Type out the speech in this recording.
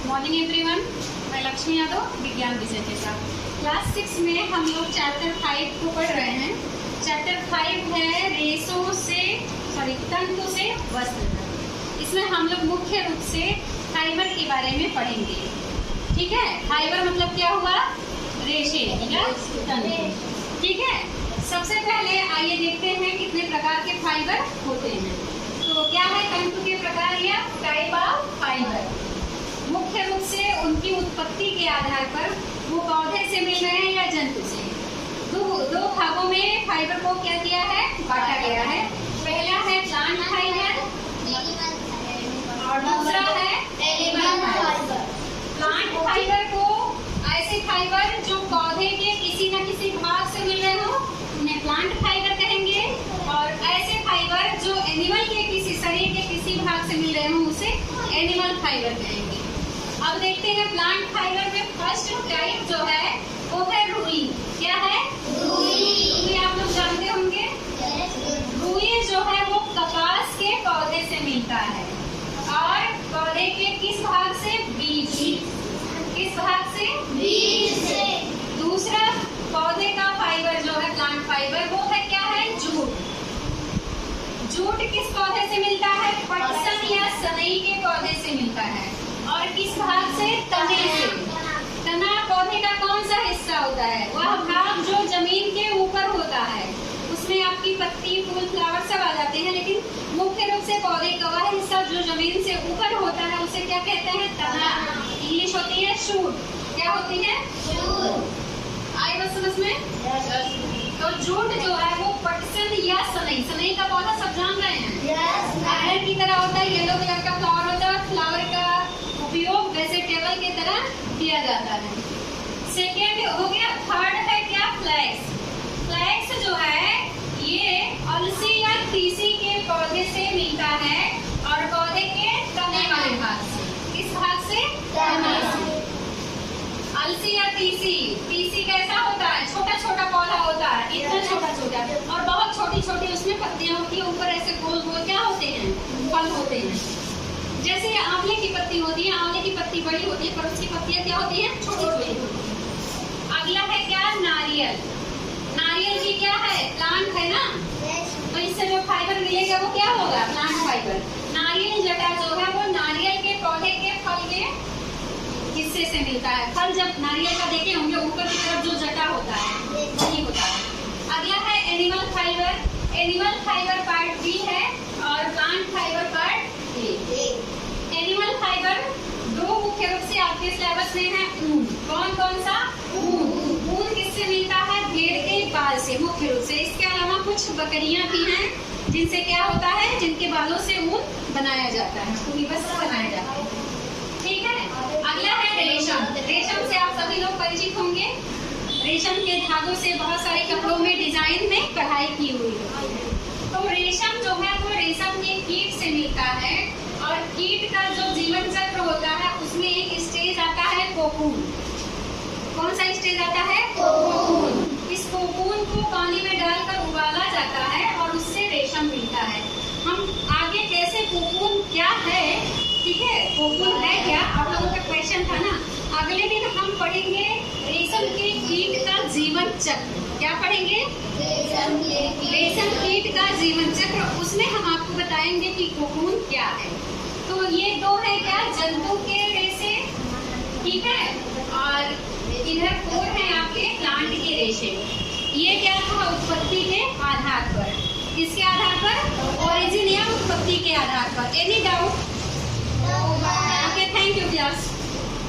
Morning everyone, मैं लक्ष्मी यादव विज्ञान विषय के साथ क्लास 6 में हम लोग चैप्टर 5 को पढ़ रहे हैं। चैप्टर 5 है तंतु से वस्त्र तक। इसमें हम लोग मुख्य रूप से फाइबर के बारे में पढ़ेंगे। ठीक है, फाइबर मतलब क्या हुआ? रेशे या तंतु। ठीक है, सबसे पहले आइए देखते हैं कितने प्रकार के फाइबर होते हैं। तो क्या है तंतु के प्रकार या टाइप ऑफ फाइबर? मुख्य रूप से उनकी उत्पत्ति के आधार पर वो पौधे से मिल रहे हैं या जंतु से। दो भागों में फाइबर को क्या किया है? बांटा गया है। पहला है प्लांट फाइबर और दूसरा है एनिमल फाइबर। प्लांट फाइबर को ऐसे फाइबर जो पौधे के किसी न किसी भाग से मिल रहे हो उन्हें प्लांट फाइबर कहेंगे, और ऐसे फाइबर जो एनिमल के किसी शरीर के किसी भाग से मिल रहे हो उसे एनिमल फाइबर कहेंगे। अब देखते हैं प्लांट फाइबर में फर्स्ट टाइप जो है वो है रुई। क्या है? रुई आप लोग जानते होंगे। रुई जो है वो कपास के पौधे से मिलता है, और पौधे के किस भाग से? बीज। किस भाग से? बीज से। दूसरा पौधे का फाइबर जो है प्लांट फाइबर वो है क्या है? जूट। जूट किस पौधे से मिलता है? पटसन या सनई के पौधे से मिलता है, और किस भाग से? तने से। तना पौधे का कौन सा हिस्सा होता है? वह भाग जो जमीन के ऊपर होता है, उसमें आपकी पत्ती, फूल, फ्लावर सब आ जाते हैं, लेकिन मुख्य रूप से पौधे का वह हिस्सा जो जमीन से ऊपर होता है उसे क्या कहते हैं? तना। इंग्लिश होती है शूट। क्या होती है? आई बस समझ में? तो जूट जो है वो पटसन या सनई, सनई का पौधा सब जान रहे हैं। अरहर की तरह होता है, येलो कलर का फ्लावर होता है। फ्लावर का उपयोग वेजिटेबल की तरह किया जाता है। सेकेंड हो गया। थर्ड है क्या? फ्लैक्स। फ्लैक्स जो है ये अलसी या तीसी के पौधे से मिलता है, और पौधे के तने वाले भाग से। किस भाग से? तने से। अलसी या तीसी। तीसी कैसा होता है? छोटा छोटा पौधा होता है, इतना छोटा छोटा, और बहुत छोटी छोटी उसमें पत्तियां होती है। ऊपर ऐसे गोल गोल क्या होते हैं? फल होते हैं। जैसे आंवले की पत्ती होती है, आंवले की पत्ती बड़ी होती है पर उसकी पत्तियां क्या होती हैं? छोटी छोटी। अगला है क्या? नारियल। नारियल भी क्या है? प्लांट है ना, तो इससे जो फाइबर मिलेगा वो क्या होगा? Plant fibre. नारियल जटा जो है वो नारियल के पौधे के फल के हिस्से से मिलता है। फल जब नारियल का देखे होंगे ऊपर की तरफ जो जटा होता है वही होता है। अगला है animal fibre. Animal fibre part B है और plant fibre part A. Animal fibre दो मुख्य रूप से आपके सिलेबस में है। ऊन। कौन कौन सा? ऊन। ऊन किससे मिलता है? भेड़ के बाल से मुख्य रूप से। इसके अलावा कुछ बकरियां भी हैं जिनसे क्या होता है? जिनके बालों से ऊन बनाया जाता है, पूरी बस बनाया जाता है। ठीक है, अगला है रेशम। रेशम से आप सभी लोग परिचित होंगे। रेशम के धागों से बहुत सारे कपड़ों में डिजाइन में कढ़ाई की हुई है। तो रेशम जो है वो रेशम के कीट से मिलता है, और कीट का जो जीवन चक्र होता है उसमें एक स्टेज आता है कोकून। कौन सा स्टेज आता है? कोकून। इस कोकून को पानी में डालकर उबाला जाता है और उससे रेशम मिलता है। हम आगे कैसे कोकून क्या है, ठीक है, कोकून है क्या, आप लोगों का क्वेश्चन था ना, अगले दिन हम पढ़ेंगे रेशम के कीट का जीवन चक्र। क्या पढ़ेंगे? रेशम कीट का जीवन चक्र। उसमें हम आपको बताएंगे कि कोकून क्या है। तो ये दो है क्या? जंतु के रेशे, ठीक है, और इधर 4 है आपके प्लांट के रेशे। ये क्या था? उत्पत्ति के आधार पर। किसके आधार पर? ओरिजिन या उत्पत्ति के आधार पर। Any doubt? Okay, thank you class.